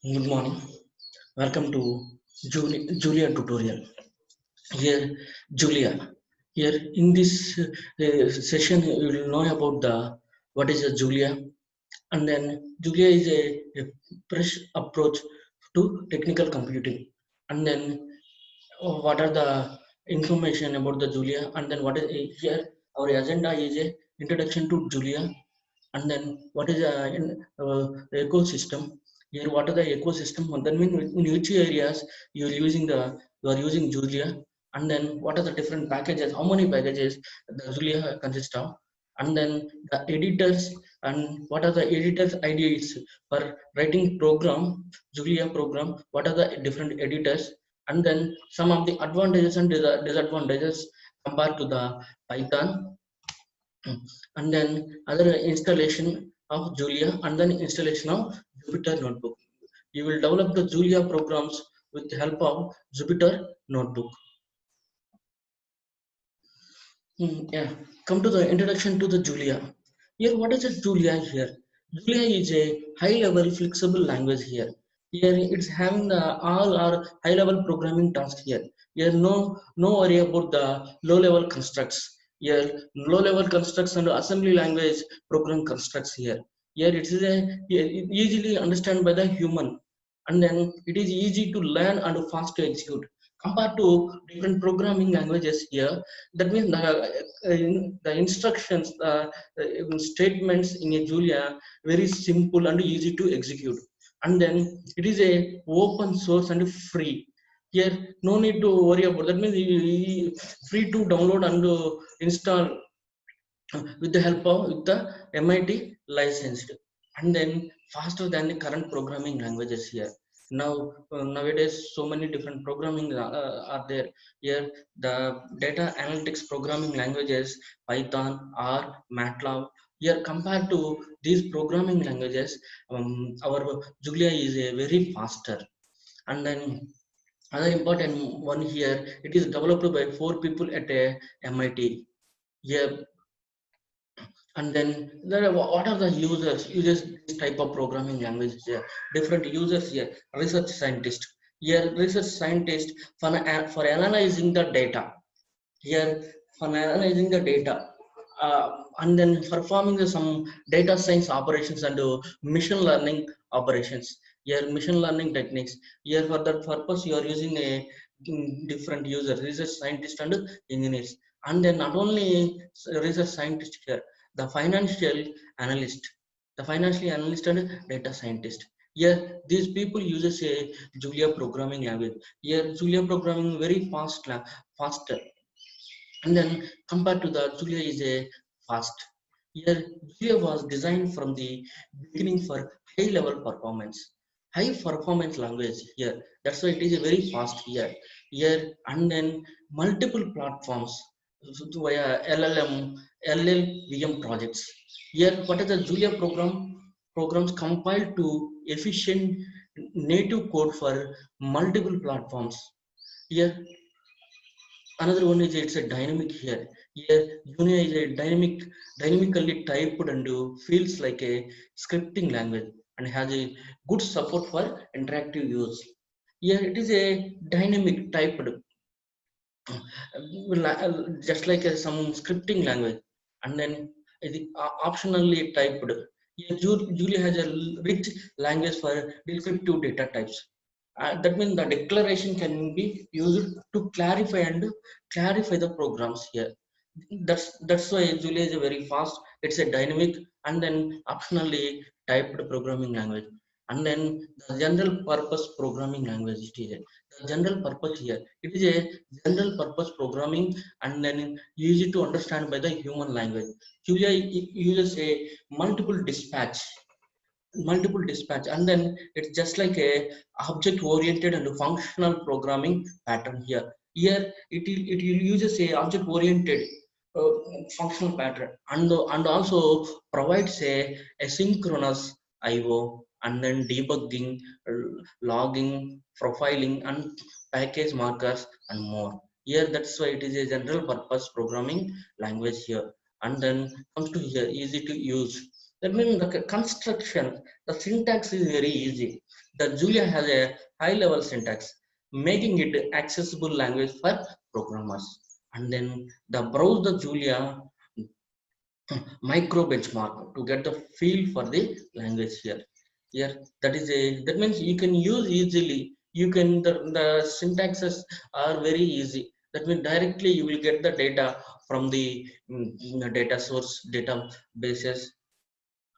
Good morning. Welcome to Julia tutorial. Here, Julia. Here in this session, you will know about the what is a Julia, and then Julia is a fresh approach to technical computing, and then what are the information about the Julia, and then what is here our agenda is a introduction to Julia, and then what is ecosystem. Here what are the ecosystem, and then in which areas you are using the you are using Julia, and then what are the different packages, how many packages the Julia consists of, and then the editors, and what are the editors ideas for writing program, Julia program, what are the different editors, and then some of the advantages and disadvantages compared to the Python. And then other installation of Julia, and then installation of Jupyter Notebook. You will develop the Julia programs with the help of Jupyter Notebook. Yeah, come to the introduction to the Julia. Here, what is a Julia here? Julia is a high-level flexible language here. Here, it's having the all our high-level programming tasks here. Here, no worry about the low-level constructs. Here, low-level constructs and assembly language program constructs here. Here, it is easily understand by the human, and then it is easy to learn and fast to execute compared to different programming languages here. That means the instructions, statements in a Julia very simple and easy to execute, and then it is a open source and free. Here no need to worry about that, means free to download and install with the help of with the MIT licensed, and then faster than the current programming languages here. Now nowadays so many different programming are there here. The data analytics programming languages, Python or MATLAB, here compared to these programming languages, our Julia is a very faster. And then other important one here, it is developed by 4 people at a MIT here. And then there are, what are the users this type of programming languages here, different users here. Research scientist, here research scientist for analyzing the data here, for analyzing the data, and then performing some data science operations and machine learning operations. Here machine learning techniques, here for that purpose you are using a different user, research scientist and engineers. And then not only research scientist here, the financial analyst, the financial analyst and data scientist. Here these people uses a Julia programming language. Here Julia programming very faster, and then compared to the Julia is a fast. Here Julia was designed from the beginning for high level performance, high performance language here. That's why it is a very fast here. Here and then multiple platforms, via LLM, LLVM projects. Here what is the Julia programs compiled to efficient native code for multiple platforms. Here another one is it's a dynamic here. Here Junia is a dynamically typed and feels like a scripting language, and has a good support for interactive use. Here it is a dynamic typed, just like some scripting language, and then it is optionally typed. Here Julia has a rich language for descriptive data types. That means the declaration can be used to clarify the programs here. That's why Julia is a very fast. It's a dynamic and then optionally typed programming language. And then the general purpose programming language it is the general purpose here. It is a general purpose programming, and then easy to understand by the human language. Julia uses a multiple dispatch and then it's just like a object oriented and functional programming pattern here. It uses a object oriented uh, functional pattern, and also provides a asynchronous IO, and then debugging, logging, profiling, and package markers and more. Here that's why it is a general purpose programming language here. And then comes to here easy to use. That means the construction, the syntax is very easy. The Julia has a high-level syntax, making it accessible language for programmers. And then the browse the Julia micro benchmark to get the feel for the language here. Here that is a that means you can use easily. You can the syntaxes are very easy. That means directly you will get the data from the data source databases,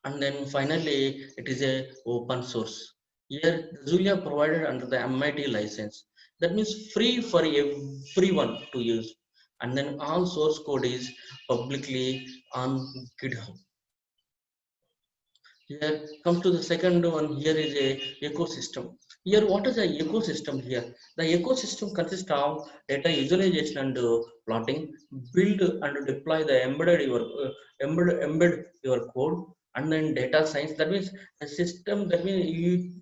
and then finally it is a open source. Here Julia provided under the MIT license, that means free for everyone to use, and then all source code is publicly on GitHub. Here comes to the second one. Here is a ecosystem. Here what is the ecosystem here? The ecosystem consists of data visualization and plotting, build and deploy the embed your code, and then data science. That means a system, that means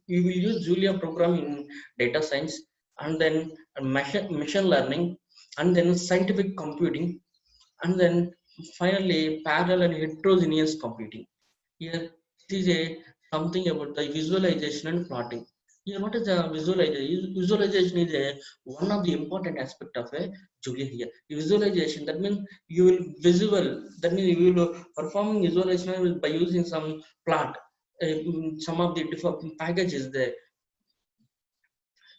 you will use Julia program in data science, and then machine learning, and then scientific computing, and then finally parallel and heterogeneous computing. Here it is a something about the visualization and plotting. Here what is the visualization? Visualization is a one of the important aspect of a Julia here. Visualization, that means you will visual, that means you will perform visualization by using some plot, some of the different packages there.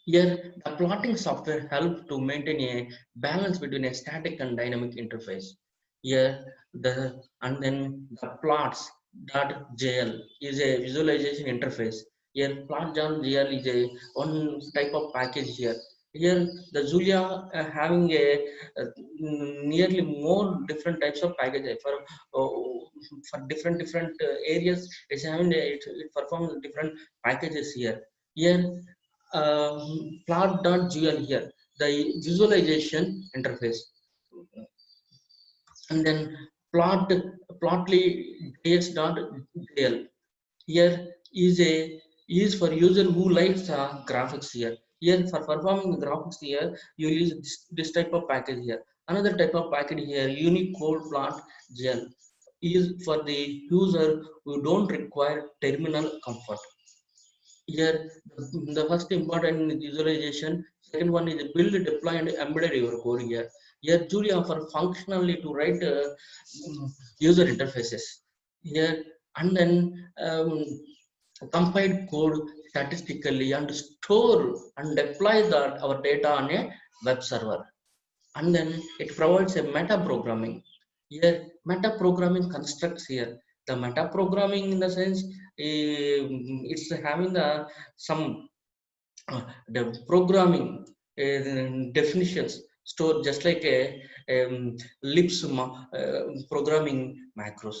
Here, the plotting software helps to maintain a balance between a static and dynamic interface. Here, and then the plots.jl is a visualization interface. Here, plot.jl is a one type of package here. Here, the Julia having a nearly more different types of packages for different areas. It's having it performs different packages here. Here plot.gl here, the visualization interface, and then plotly.js.jl here is for user who likes graphics here. Here for performing the graphics here, you use this type of package here. Another type of package here, Unicode plot.gl, is for the user who don't require terminal comfort. Here the first important visualization, second one is build, deploy and embed your code here. Here Julia offer functionally to write user interfaces here, and then compile code statistically and store and deploy that our data on a web server, and then it provides a meta programming. Here meta programming constructs here, the meta programming in the sense it's having the some the programming definitions stored just like a programming macros.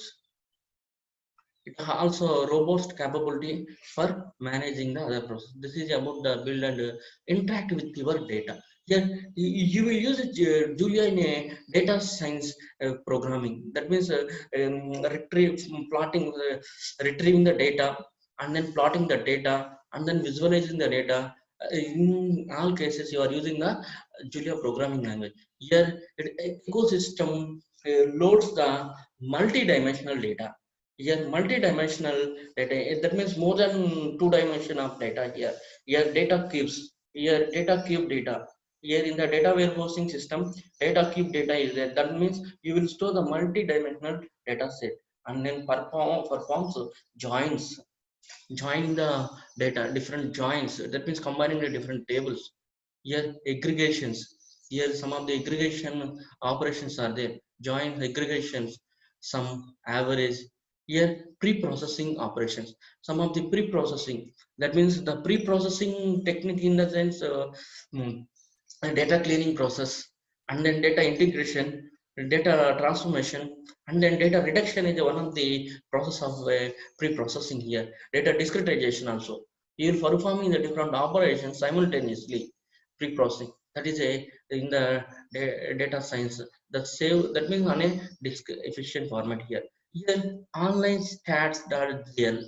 It also a robust capability for managing the other process. This is about the build and interact with your data. Here you will use Julia in a data science programming. That means retrieving the data, and then plotting the data, and then visualizing the data. In all cases, you are using the Julia programming language. Here, ecosystem loads the multi-dimensional data. Here multi-dimensional data, that means more than two dimension of data here. Here data cubes, here data cube data. Here in the data warehousing system, data cube data is there. That means you will store the multi-dimensional data set, and then performs joins, join the data, different joins. That means combining the different tables. Here aggregations. Here some of the aggregation operations are there. Join aggregations, some average. Here pre-processing operations. Some of the pre-processing. That means the pre-processing technique in the sense data cleaning process, and then data integration, data transformation, and then data reduction is one of the process of pre-processing here. Data discretization also. You are performing the different operations simultaneously. Pre-processing, that is a in the data science. That means on a disk efficient format here. Here online stats.gl.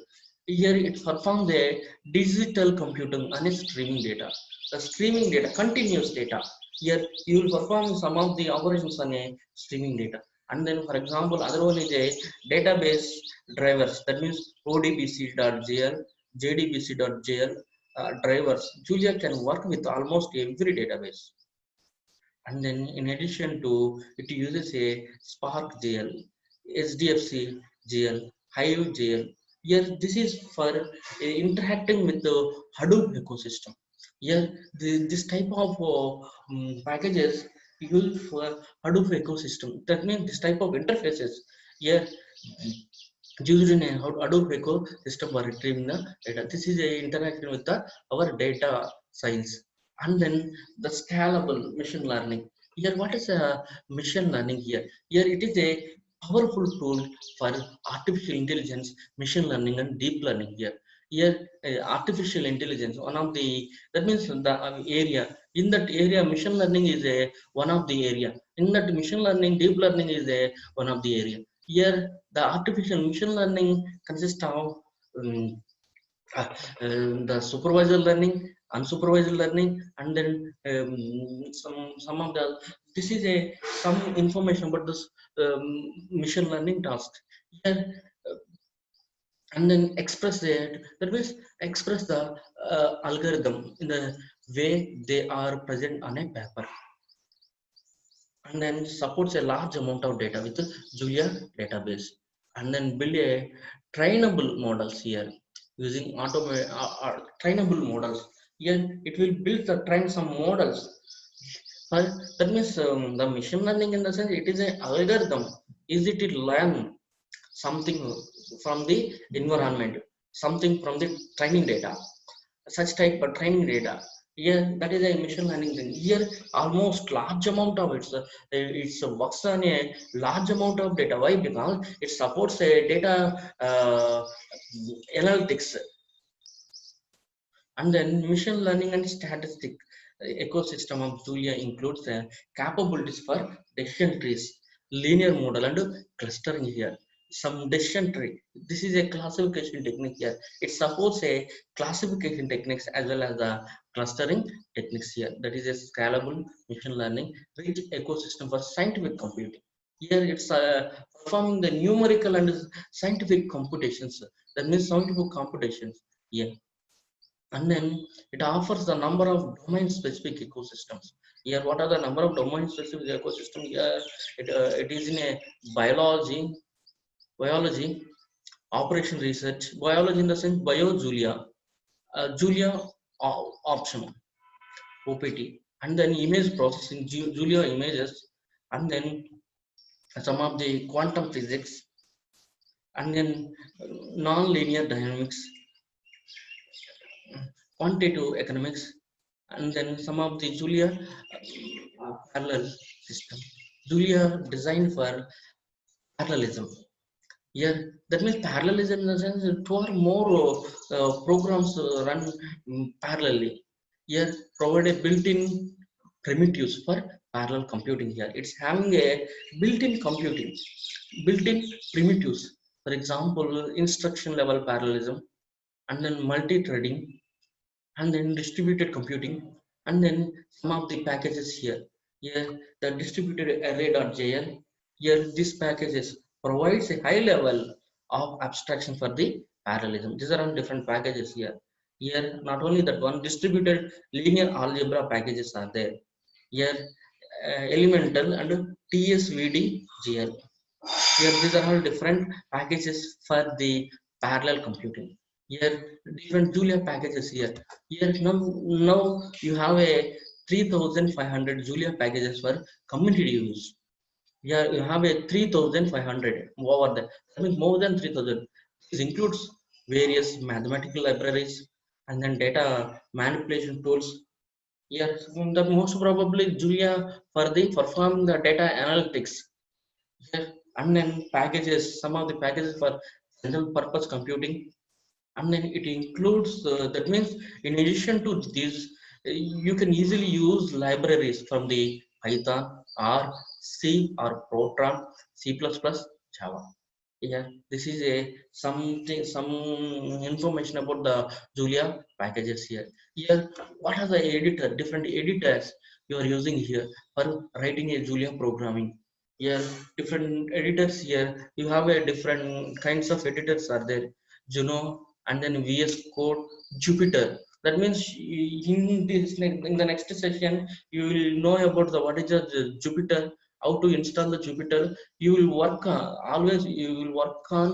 Here it performs the digital computing on a streaming data. The streaming data, continuous data. Here you will perform some of the operations on a streaming data. And then for example, other one is a database drivers. That means odbc.jl, jdbc.jl, drivers, Julia can work with almost every database. And then in addition to it uses a Spark GL, SDFC GL, Hive GL. Here this is for interacting with the Hadoop ecosystem. Here this type of packages used for Hadoop ecosystem. That means this type of interfaces here used in a Hadoop ecosystem for retrieving the data. This is a interaction with the our data science. And then the scalable machine learning. Here, what is a machine learning here? Here it is a powerful tool for artificial intelligence, machine learning, and deep learning. Here, artificial intelligence, one of the that means the area. In that area, machine learning is a one of the area. In that machine learning, deep learning is a one of the area. Here, the artificial machine learning consists of um, the supervisor learning, unsupervised learning, and then some of the this is a some information about this machine learning task. Here, and then express it. That means express the algorithm in the way they are present on a paper, and then supports a large amount of data with the Julia database, and then build a trainable models here using trainable models. Here it will build the train some models. That means the machine learning in the sense it is an algorithm. Is it learn something from the environment, something from the training data, such type of training data. Here, that is a machine learning thing. Here, almost large amount of it's works on a large amount of data. Why? Because it supports a data analytics, and then machine learning and statistic ecosystem of Julia includes the capabilities for decision trees, linear model, and clustering here. Some decision tree. This is a classification technique here. It supports a classification techniques as well as the clustering techniques here. That is a scalable machine learning rich ecosystem for scientific computing. Here it's performing the numerical and scientific computations. That means scientific computations. Yeah, and then it offers the number of domain specific ecosystems. Here what are the number of domain specific ecosystem? Here it is in a biology, operation research, biology in the sense biojulia, julia option, opt, and then image processing, julia images, and then some of the quantum physics, and then non-linear dynamics, quantitative economics, and then some of the Julia parallel system. Julia designed for parallelism. Here, that means parallelism in the sense that two or more programs run parallelly. Here, provide a built-in primitives for parallel computing. Here, it's having a built-in computing, built-in primitives. For example, instruction level parallelism, and then multi-threading, and then distributed computing, and then some of the packages here. Here, the distributed array.jl. Here, this packages provides a high level of abstraction for the parallelism. These are all different packages here. Here, not only that one, distributed linear algebra packages are there. Here, elemental and TSVD-GL. Here, these are all different packages for the parallel computing. Here, different Julia packages here. Here, now you have a 3,500 Julia packages for community use. Here, you have a 3,500 over there. That means more than 3,000. This includes various mathematical libraries and then data manipulation tools. Yes, the most probably Julia for the perform the data analytics. Yes, and then packages, some of the packages for general purpose computing, and then it includes that means in addition to this, you can easily use libraries from the Python or C or Fortran, C++, Java. Yeah, this is a something, some information about the Julia packages here. Here, what are the editor, different editors you are using here for writing a Julia programming? Here, different editors here. You have a different kinds of editors are there. Juno, and then VS Code, Jupyter. That means in the next session you will know about the what is the Jupyter, how to install the Jupyter. You will work always you will work on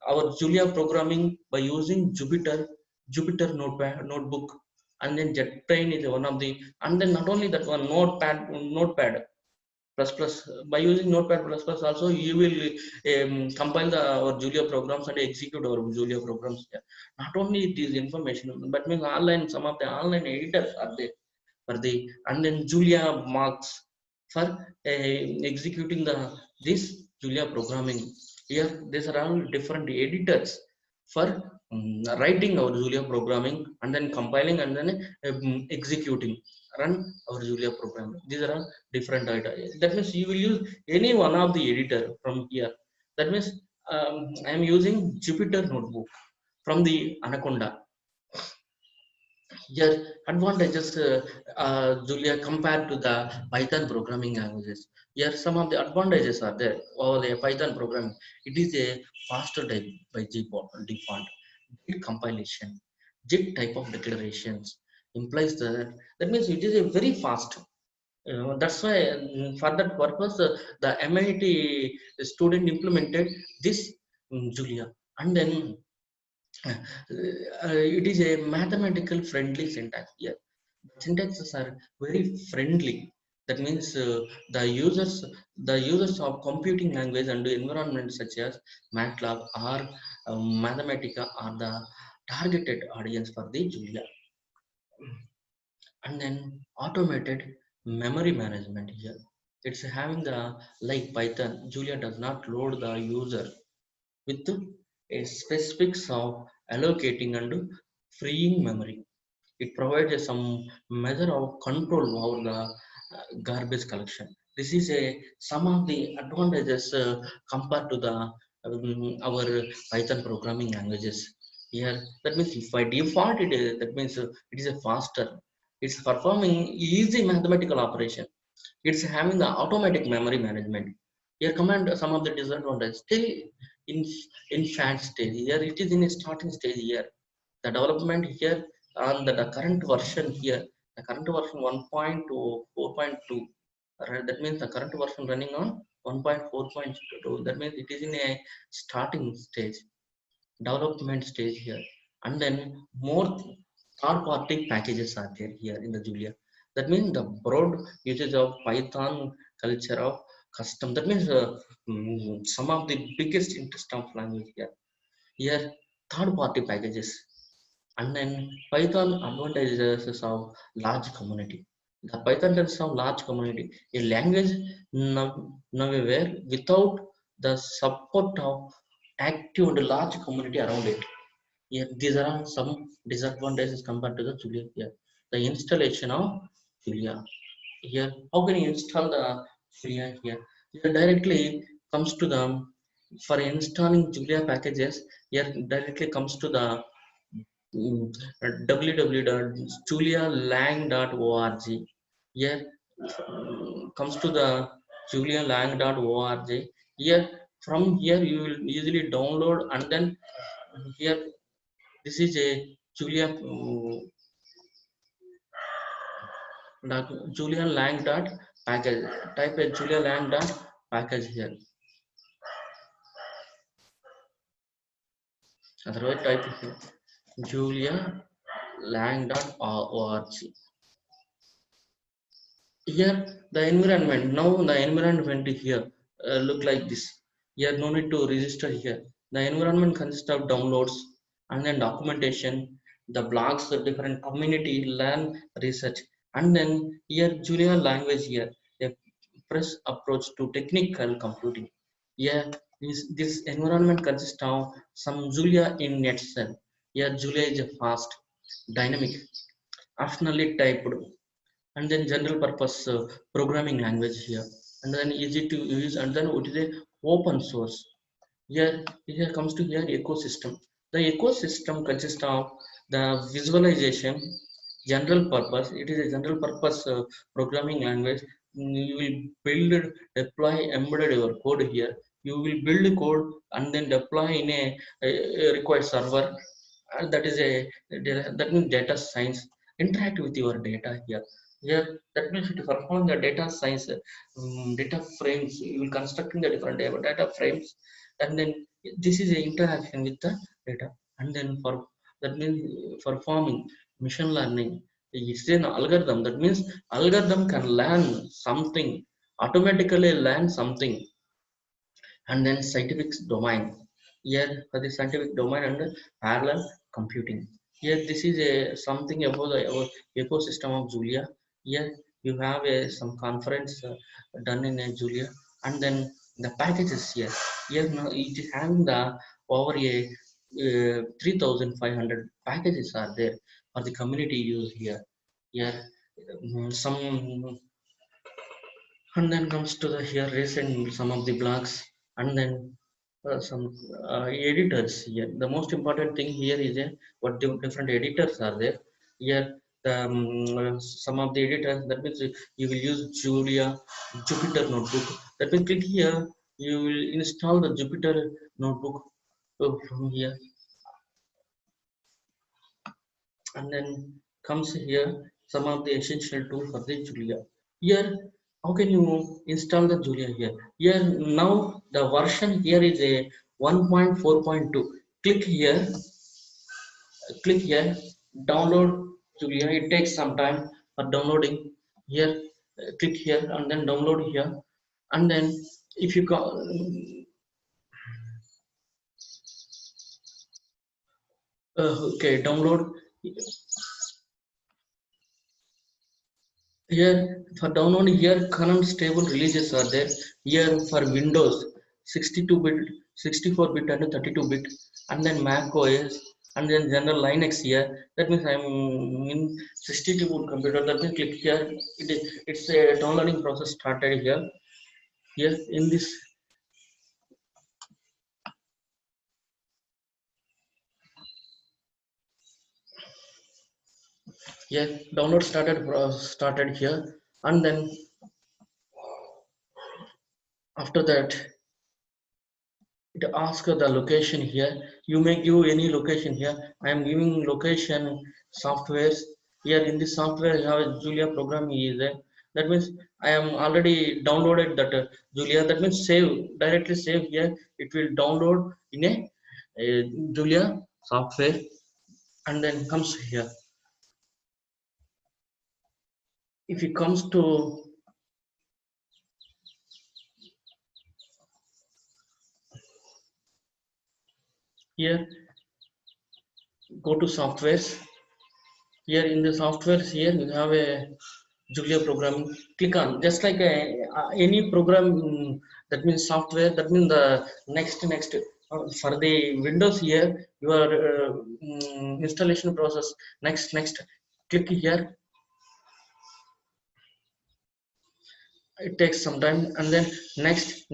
our Julia programming by using Jupyter notebook, and then JetBrain is one of the, and then not only that one, Notepad plus plus. By using Notepad plus plus also you will compile our Julia programs and execute our Julia programs. Yeah. Not only it is information, but means online, some of the online editors are there for the, and then Julia marks for executing the this Julia programming. Here these are all different editors for writing our Julia programming, and then compiling, and then executing, run our Julia program. These are all different ideas. That means you will use any one of the editor from here. That means I am using Jupyter notebook from the Anaconda. Yes, advantages, Julia, compared to the Python programming languages. Here, some of the advantages are there. Or the Python programming, it is a faster type by default. JIT compilation, JIT type of declarations implies that means it is a very fast. That's why for that purpose, the MIT student implemented this Julia, and then it is a mathematical friendly syntax. Yeah, syntaxes are very friendly. That means the users of computing language and environments such as MATLAB or Mathematica are the targeted audience for the Julia. And then automated memory management here. It's having the, like Python, Julia does not load the user with a specifics of allocating and freeing memory. It provides some measure of control over the garbage collection. This is a some of the advantages compared to the our Python programming languages. Here, that means if by default it is, that means it is a faster. It's performing easy mathematical operation. It's having the automatic memory management. Here, command some of the disadvantages. Still in infant stage. Here, it is in a starting stage. Here, the development here on the current version here, the current version 1.2 4.2, right? That means the current version running on 1.4.2. That means it is in a starting stage, development stage here. And then more third party packages are there here in the Julia. That means the broad usage of Python culture of custom. That means some of the biggest interest of language here. Here, third party packages. And then Python advantages of large community. The Python does have large community. A language nowhere without the support of active and large community around it. Yeah, these are some disadvantages compared to the Julia here. The installation of Julia. Here, how can you install the Julia here? Here directly comes to the, for installing Julia packages, here directly comes to the www.julialang.org. Here comes to the julialang.org. Here, from here you will easily download, and then here this is a Julia Julia Lang dot package. Type a Julia Lang dot package here. Otherwise type here julialang.org. Here the environment, now the environment here look like this. Here no need to register here. The environment consists of downloads, and then documentation, the blogs, the different community, learn, research, and then here Julia language here, a fresh approach to technical computing. Here this environment consists of some Julia in nutshell. Here Julia is a fast, dynamic, optionally typed, and then general purpose programming language here, and then easy to use, and then it is a open source. Here comes to here ecosystem. The ecosystem consists of the visualization, general purpose. It is a general purpose programming language. You will build, deploy, embed your code here. You will build code and then deploy in a required server, that is a that means data science interact with your data here. Here that means to perform the data science data frames, you will constructing the different data frames, and then this is a interaction with the data. And then for that means performing machine learning, it's an algorithm. That means algorithm can learn something, automatically learn something. And then scientific domain, here for the scientific domain and parallel computing. Here this is a something about the our ecosystem of Julia. Here you have a some conference done in Julia. And then the packages here, here now it is having the over a 3500 packages are there for the community use here. Here some, and then comes to the here recent some of the blogs. And then some editors here. The most important thing here is what different editors are there. Here some of the editors, that means you will use Julia Jupyter notebook. That means click here, you will install the Jupyter notebook from here. And then comes here some of the essential tool for the Julia. Here how can you install the Julia here? Here now the version here is a 1.4.2. Click here, download Julia. It takes some time for downloading. Here click here and then download here. And then if you go okay, download. Here for downloading, here current stable releases are there. Here for Windows 62-bit, 64-bit and 32-bit, and then Mac OS, and then general Linux here. That means I'm in 62-bit computer. That means click here. It's a downloading process started here. Here in this, here download started here. And then after that it asks the location here. You may give any location here. I am giving location softwares. Here in this software you have a Julia program is there. That means I am already downloaded that Julia. That means save, directly save here. It will download in a Julia software. And then comes here. If it comes to here, go to softwares. Here in the softwares, here you have a Julia programming. Click on just like any program, that means software. That means the next for the Windows here your installation process. Next click here. It takes some time, and then next,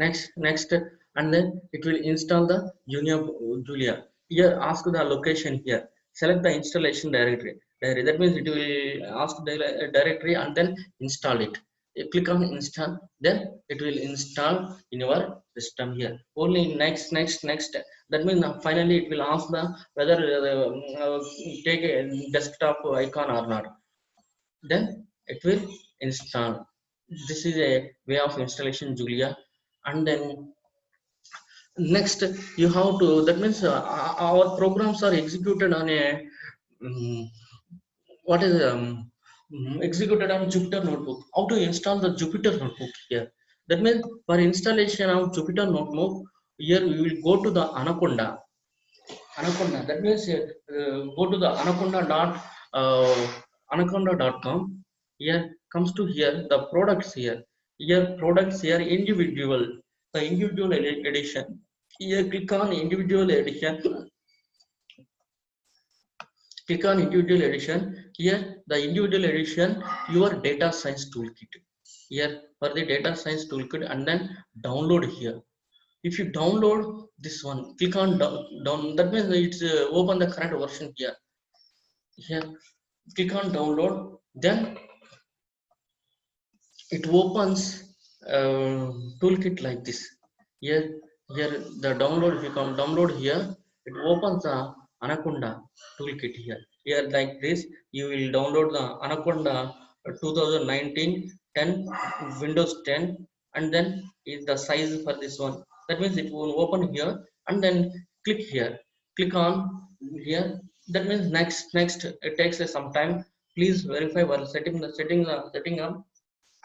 and then it will install the Julia. Here ask the location here. Select the installation directory. That means it will ask the directory and then install it. You click on install, then it will install in your system here. Only next. That means finally it will ask the whether take a desktop icon or not. Then it will install. This is a way of installation Julia. And then next you have to, that means our programs are executed on a um, what is executed on Jupyter notebook. How to install the Jupyter notebook here? That means for installation of Jupyter notebook, here we will go to the Anaconda. That means go to the anaconda.com. Here comes to here the products here. Here products here individual, the individual edition. Here click on individual edition. Click on individual edition. Here the individual edition, your data science toolkit. Here for the data science toolkit, and then download here. If you download this one, click on down. That means it's open the current version here. Here click on download, then it opens toolkit like this. Here the download, if you come download here, it opens the Anaconda toolkit here. Here like this, you will download the Anaconda 2019 10 Windows 10, and then is the size for this one. That means it will open here, and then click here, click on here. That means next. It takes some time. Please verify while setting up,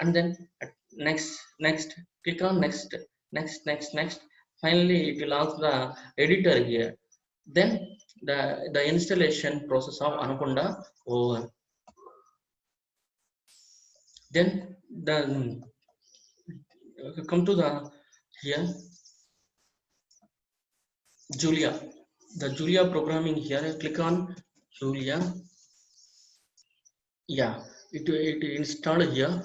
and then next, click on next. Finally it will ask the editor here. Then the installation process of Anaconda over. Then the come to the here Julia, the Julia programming here. Click on Julia. Yeah, it installed here.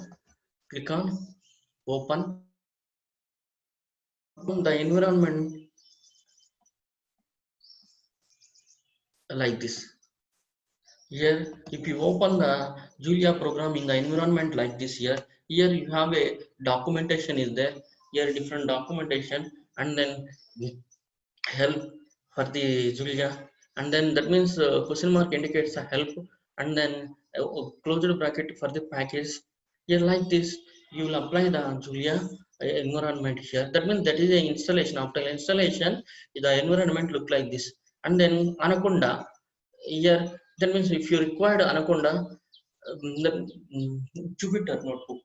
Click on open. The environment like this. Here, if you open the Julia program in the environment like this here you have a documentation is there. Here different documentation, and then help for the Julia, and then that means question mark indicates a help, and then closed bracket for the package. Here like this, you will apply the Julia environment here. That means that is the installation. After installation, the environment look like this, and then Anaconda here. That means if you required Anaconda, then Jupyter notebook.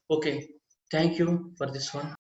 Okay, thank you for this one.